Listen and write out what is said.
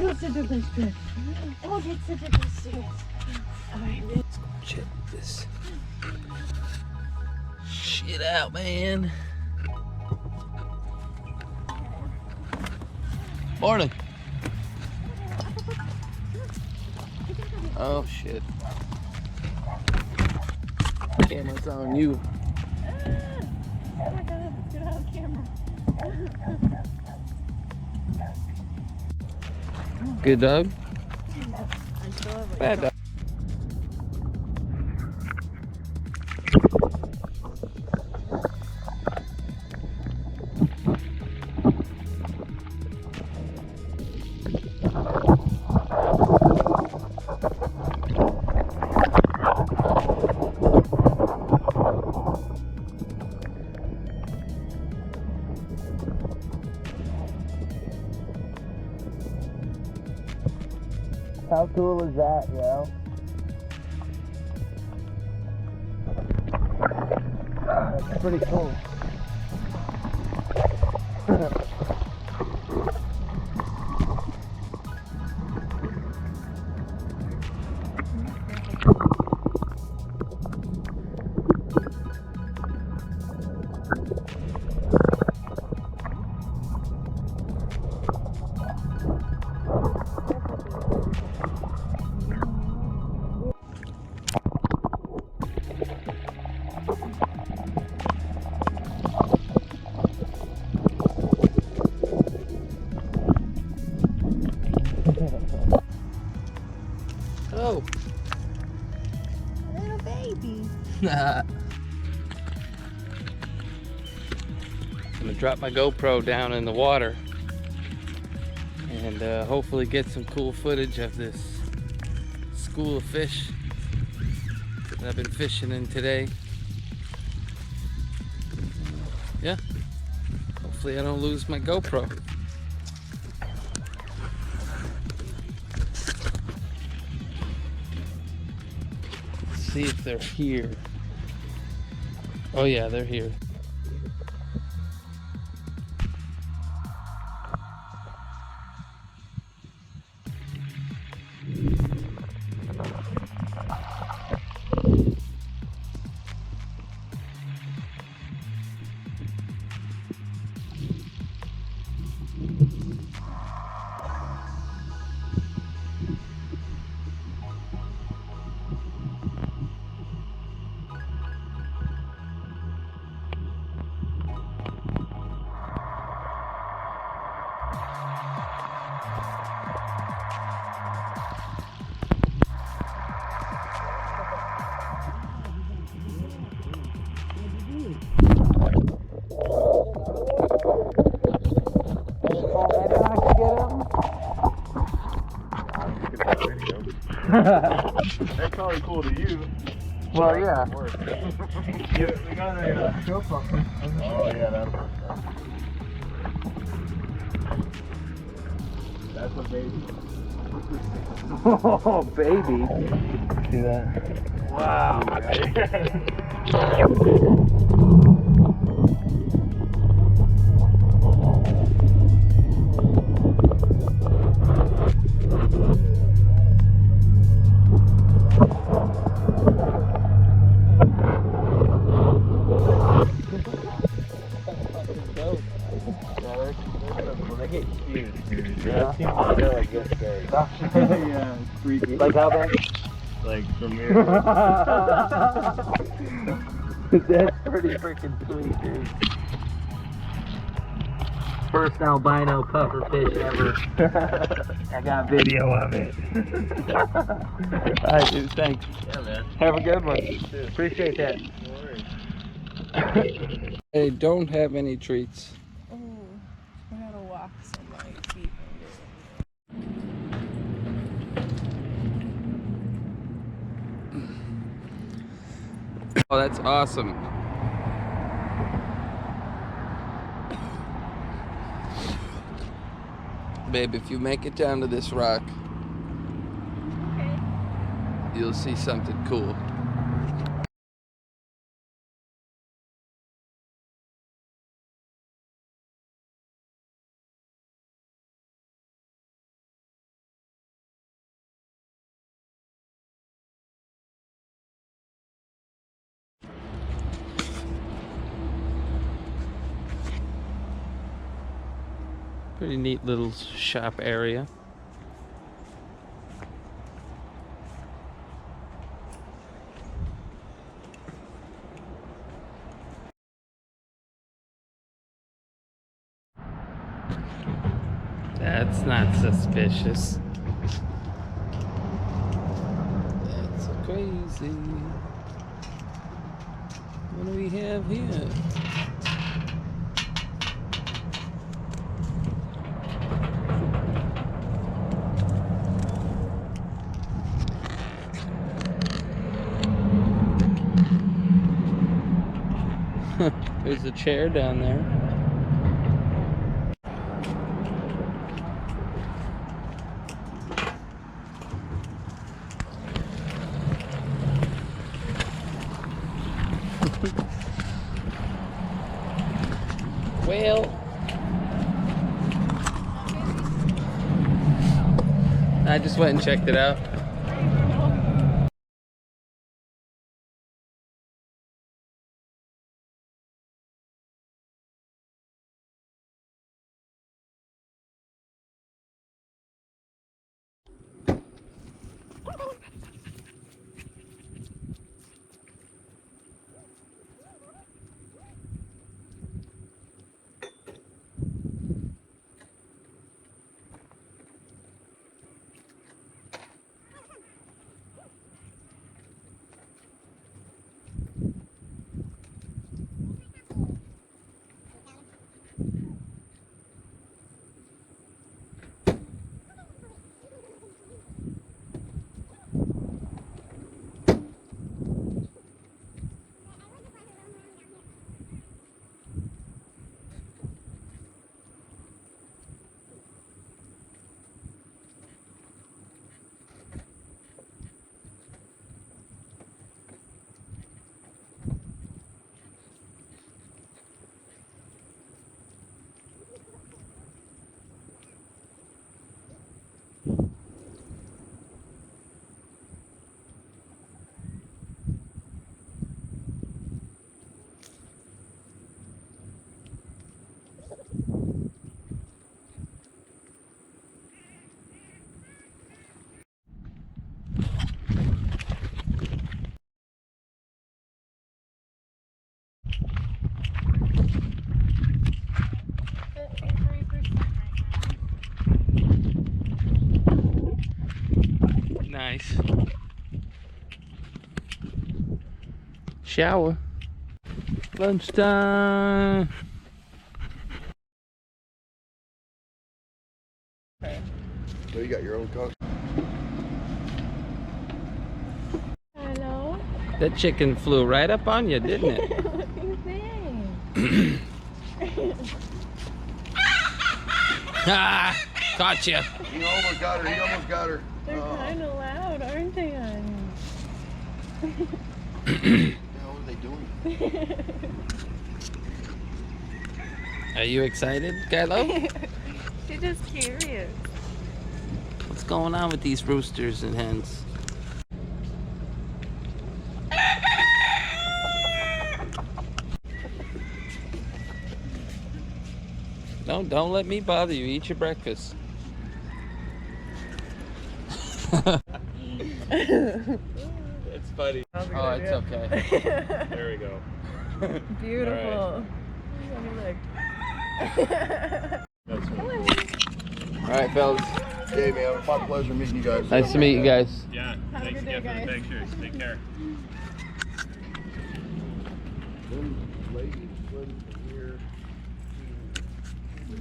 that's so delicious. Oh, that's so delicious. Alright, Let's go check this shit out, man. Morning. Oh shit. Camera's on you. Oh my god, let's get out of camera. Good dog? I still have like Bad dog. How cool is that, yo? That's pretty cool. Oh. little baby. I'm gonna drop my GoPro down in the water and hopefully get some cool footage of this school of fish that I've been fishing in today. Yeah, hopefully I don't lose my GoPro. Let's see if they're here. Oh yeah, they're here. That's probably cool to you. Well, yeah. We got a GoPro. Oh yeah, that'll work. That's a baby. Oh, baby. See that? Wow. They get huge, dude. Yeah. They're like this big. Yeah, it's freaky. Like how big? Like from here. That's pretty freaking sweet, dude. First albino pufferfish ever. I got video of it. Alright, dude, thanks. Yeah, man. Have a good one. Appreciate that. No worries. They don't have any treats. Oh, I gotta walk some my feet. Oh, that's awesome. Babe, if you make it down to this rock, Okay. you'll see something cool. Pretty neat little shop area. That's not suspicious. That's crazy. What do we have here? There's a chair down there. Well, I just went and checked it out. Nice. Shower. Lunchtime. So you got your own cook? Hello? That chicken flew right up on you, didn't it? What do you think? Ah, caught you. He almost got her. He almost got her. They're kind of loud, aren't they, honey? What the hell are they doing? Are you excited, Kylo? She's just curious. What's going on with these roosters and hens? No, don't let me bother you. Eat your breakfast. It's funny. Oh, it's okay. There we go. Beautiful. That's All right, fellas. Hey, man. It's my pleasure meeting you guys. Nice to meet you guys. Yeah. Have a Thanks good day, again for the guys. pictures. Take care. Ladies, from here to